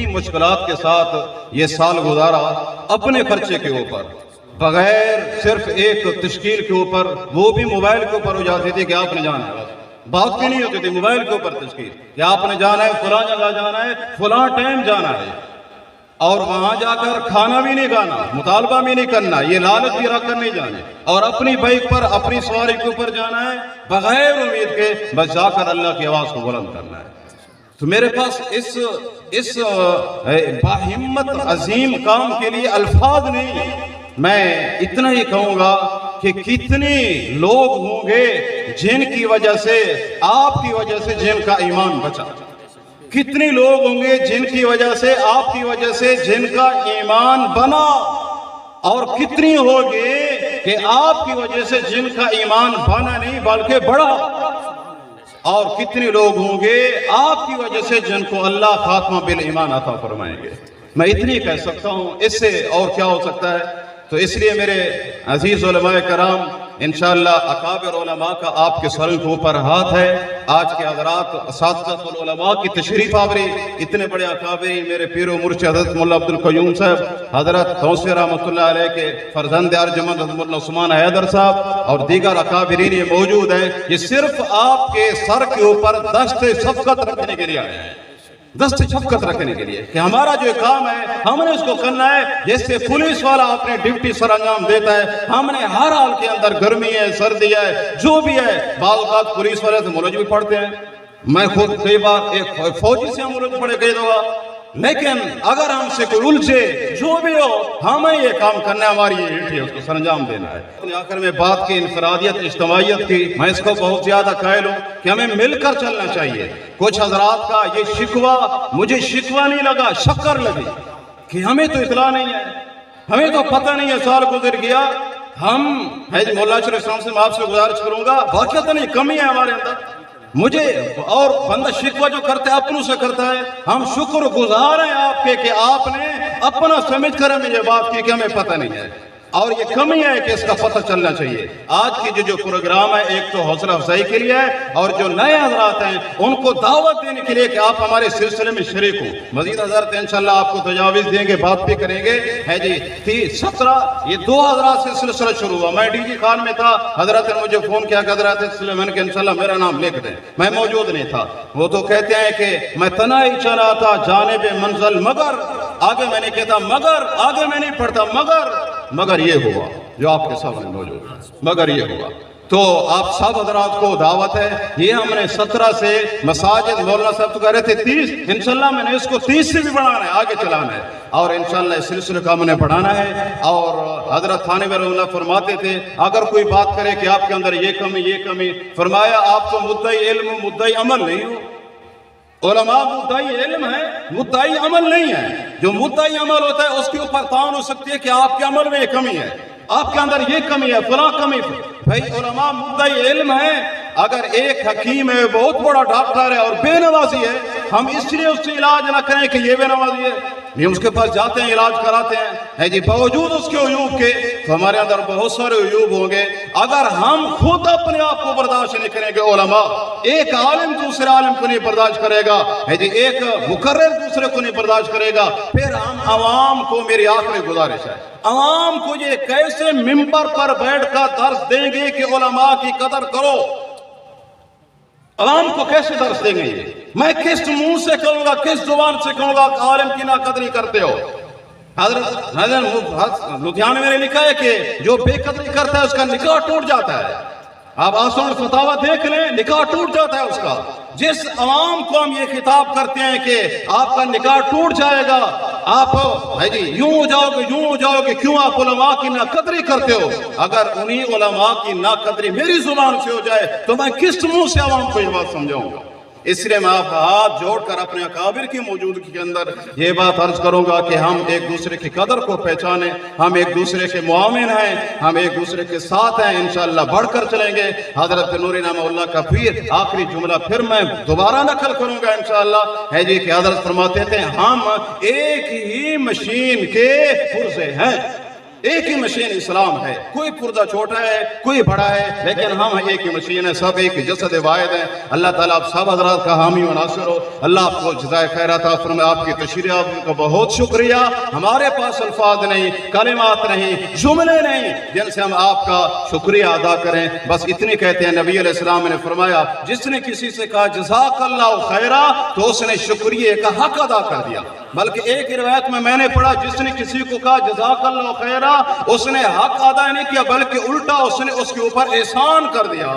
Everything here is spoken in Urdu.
اتنی مشکلات کے ساتھ یہ سال گزارا اپنے خرچے کے اوپر، بغیر صرف ایک تشکیل کے اوپر، وہ بھی موبائل کے اوپر ہو جاتی تھی کہ آپ نے جانا ہے، بات بھی نہیں ہوتی تھی، موبائل کے اوپر تشکیل کہ آپ نے جانا ہے فلاں جگہ جانا ہے فلاں ٹائم جانا ہے، اور وہاں جا کر کھانا بھی نہیں کھانا، مطالبہ بھی نہیں کرنا، یہ لالچ بھی رکھ کر نہیں جانے، اور اپنی بائک پر اپنی سواری کے اوپر جانا ہے بغیر امید کے، بس جا کر اللہ کی آواز کو بلند کرنا ہے۔ تو میرے پاس اس باہمت عظیم کام کے لیے الفاظ نہیں، میں اتنا ہی کہوں گا کہ کتنے لوگ ہوں گے جن کی وجہ سے، آپ کی وجہ سے جن کا ایمان بچا، کتنے لوگ ہوں گے جن کی وجہ سے، آپ کی وجہ سے جن کا ایمان بنا، اور کتنی ہوگی کہ آپ کی وجہ سے جن کا ایمان بنا نہیں بلکہ بڑا، اور کتنے لوگ ہوں گے آپ کی وجہ سے جن کو اللہ خاتمہ بالایمان عطا فرمائیں گے۔ میں اتنی کہہ سکتا ہوں، اس سے اور کیا ہو سکتا ہے؟ تو اس لیے میرے عزیز علماء کرام، انشاءاللہ اکابر علماء کا آپ کے سروں کے اوپر ہاتھ ہے۔ آج کے حضرات اساتذہ العلماء کی تشریف آوری، اتنے بڑے اکابرین میرے پیر و مرشد حضرت مولا عبد القیوم صاحب، حضرت توسیع رحمۃ اللہ علیہ کے فرزند ارجمند حضرت مولانا عثمان حیدر صاحب اور دیگر اکابرین یہ موجود ہیں، یہ صرف آپ کے سر کے اوپر دست شفقت رکھنے کے لیے آئے ہیں، دست شفقت رکھنے کے لیے کہ ہمارا جو کام ہے ہم نے اس کو کرنا ہے، جیسے پولیس والا اپنے ڈیوٹی سر انجام دیتا ہے، ہم نے ہر حال کے اندر، گرمی ہے سردی ہے جو بھی ہے، بعض اوقات پولیس والے سے ملوث بھی پڑھتے ہیں، میں خود کئی بار ایک فوجی سے ملوث پڑے کئی دفعہ، لیکن اگر ہم سے کوئی الجھے جو بھی ہو، ہمیں یہ کام کرنا ہے، ہماری یہ ڈیوٹی ہے، اس کو سر انجام دینا ہے۔ آخر میں بات کی انفرادیت اجتماعیت کی، میں اس کو بہت زیادہ قائل ہوں کہ ہمیں مل کر چلنا چاہیے۔ کچھ حضرات کا یہ شکوہ مجھے شکوہ نہیں لگا، شکر لگی کہ ہمیں تو اطلاع نہیں ہے، ہمیں تو پتہ نہیں ہے، سال گزر گیا، ہم مولا شریف صاحب سے میں آپ سے گزارش کروں گا، واقعتاً یہ کمی ہے ہمارے اندر، مجھے اور بندہ شکوہ جو کرتے اپنوں سے کرتا ہے، ہم شکر گزار ہیں آپ کے کہ آپ نے اپنا سمجھ کر ہمیں یہ بات کی کہ ہمیں پتہ نہیں ہے، اور یہ کمی ہے کہ اس کا پتہ چلنا چاہیے۔ آج کی جو پروگرام ہے ایک تو حوصلہ افزائی کے لیے ہے، اور جو نئے حضرات ہیں ان کو دعوت دینے کے لیے کہ آپ ہمارے سلسلے میں شریک ہوں۔ مزید حضرات انشاءاللہ آپ کو تجاویز دیں گے، بات بھی کریں گے، ہے جی 17 یہ 2 حضرات سے سلسلہ شروع ہوا، میں ڈی جی خان میں تھا، حضرت نے مجھے فون کیا کہ حضرات سلسلے میں نے کہ انشاءاللہ میرا نام لکھ دیں، میں موجود نہیں تھا۔ وہ تو کہتے ہیں کہ میں تنہائی چلا تھا جانب منزل، مگر آگے میں نے کہتا مگر، آگے میں نہیں پڑھتا مگر یہ ہوا جو آپ کے سامنے موجود ہے، مگر یہ ہوا۔ تو آپ سب حضرات کو دعوت ہے، یہ ہم نے 17 سے مساجد، مولانا صاحب تو کہہ رہے تھے 30، انشاءاللہ میں نے اس کو 30 سے بھی بڑھانا ہے، آگے چلانا ہے، اور انشاءاللہ اس سلسلے کا ہم نے بڑھانا ہے۔ اور حضرت تھانوی رحمہ اللہ فرماتے تھے اگر کوئی بات کرے کہ آپ کے اندر یہ کمی، فرمایا آپ تو مدعی علم مدعی عمل نہیں ہو۔ علماء مدعی علم ہے، مدعی عمل نہیں ہے، جو مدعی عمل ہوتا ہے اس کے اوپر تعان ہو سکتی ہے کہ آپ کے عمل میں یہ کمی ہے، آپ کے اندر یہ کمی ہے، فلاں کمی۔ بھائی علماء مدعی علم ہے، اگر ایک حکیم ہے بہت بڑا ڈاکٹر ہے اور بے نوازی ہے، ہم اس لیے اس سے علاج نہ کریں کہ یہ بے نوازی ہے، نہیں اس کے پاس جاتے ہیں علاج کراتے ہیں، ہے جی باوجود اس کے عیوب کے، تو ہمارے اندر بہت سارے عیوب ہوں گے۔ اگر ہم خود اپنے آپ کو برداشت نہیں کریں گے، علماء، ایک عالم دوسرے عالم کو نہیں برداشت کرے گا، ہے جی ایک مقرر دوسرے کو نہیں برداشت کرے گا، پھر ہم عوام کو، میری آخری گزارش ہے، عوام کو یہ کیسے ممبر پر بیٹھ کر درس دیں گے کہ علماء کی قدر کرو؟ عوام کو کیسے درس دیں گے؟ میں کس منہ سے کہوں گا، کس زبان سے کہوں گا کہ عالم کی ناقدری کرتے ہو؟ حضرت لدھیانے میں نے لکھا ہے کہ جو بے قدری کرتا ہے اس کا نکاح ٹوٹ جاتا ہے۔ آپ آسان فتاوہ دیکھ لیں، نکاح ٹوٹ جاتا ہے اس کا۔ جس عوام کو ہم یہ خطاب کرتے ہیں کہ آپ کا نکاح ٹوٹ جائے گا، آپ یوں ہو جاؤ گے، کیوں آپ علماء کی ناقدری کرتے ہو؟ اگر انہی علماء کی ناقدری میری زبان سے ہو جائے تو میں کس منہ سے عوام کو یہ بات سمجھاؤں گا؟ اس لیے میں آپ ہاتھ جوڑ کر اپنے اکابر کی موجودگی کے اندر یہ بات عرض کروں گا کہ ہم ایک دوسرے کی قدر کو پہچانیں، ہم ایک دوسرے کے معاون ہیں، ہم ایک دوسرے کے ساتھ ہیں، انشاءاللہ بڑھ کر چلیں گے۔ حضرت نوری نعمہ اللہ کا پھر آخری جملہ پھر میں دوبارہ نقل کروں گا انشاءاللہ، ہے جی کہ حضرت فرماتے تھے ہم ایک ہی مشین کے پرزے ہیں، ایک ہی مشین اسلام ہے، کوئی پردہ چھوٹا ہے کوئی بڑا ہے، لیکن ہم ایک ہی مشین ہے، سب ایک جسد واحد ہیں۔ اللہ تعالیٰ آپ سب حضرات کا حامی و ناصر ہو، اللہ آپ کو جزائے خیر عطا فرمائے۔ آپ کی تشریح کا بہت شکریہ، ہمارے پاس الفاظ نہیں، کلمات نہیں، جملے نہیں جن سے ہم آپ کا شکریہ ادا کریں، بس اتنے کہتے ہیں نبی علیہ السلام نے فرمایا جس نے کسی سے کہا جزاک اللہ خیرہ تو اس نے شکریہ کا حق ادا کر دیا، بلکہ ایک روایت میں نے پڑھا جس نے کسی کو کہا جزاک اللہ خیرہ اس نے حق ادا نہیں کیا بلکہ الٹا اس نے اس کے اوپر احسان کر دیا۔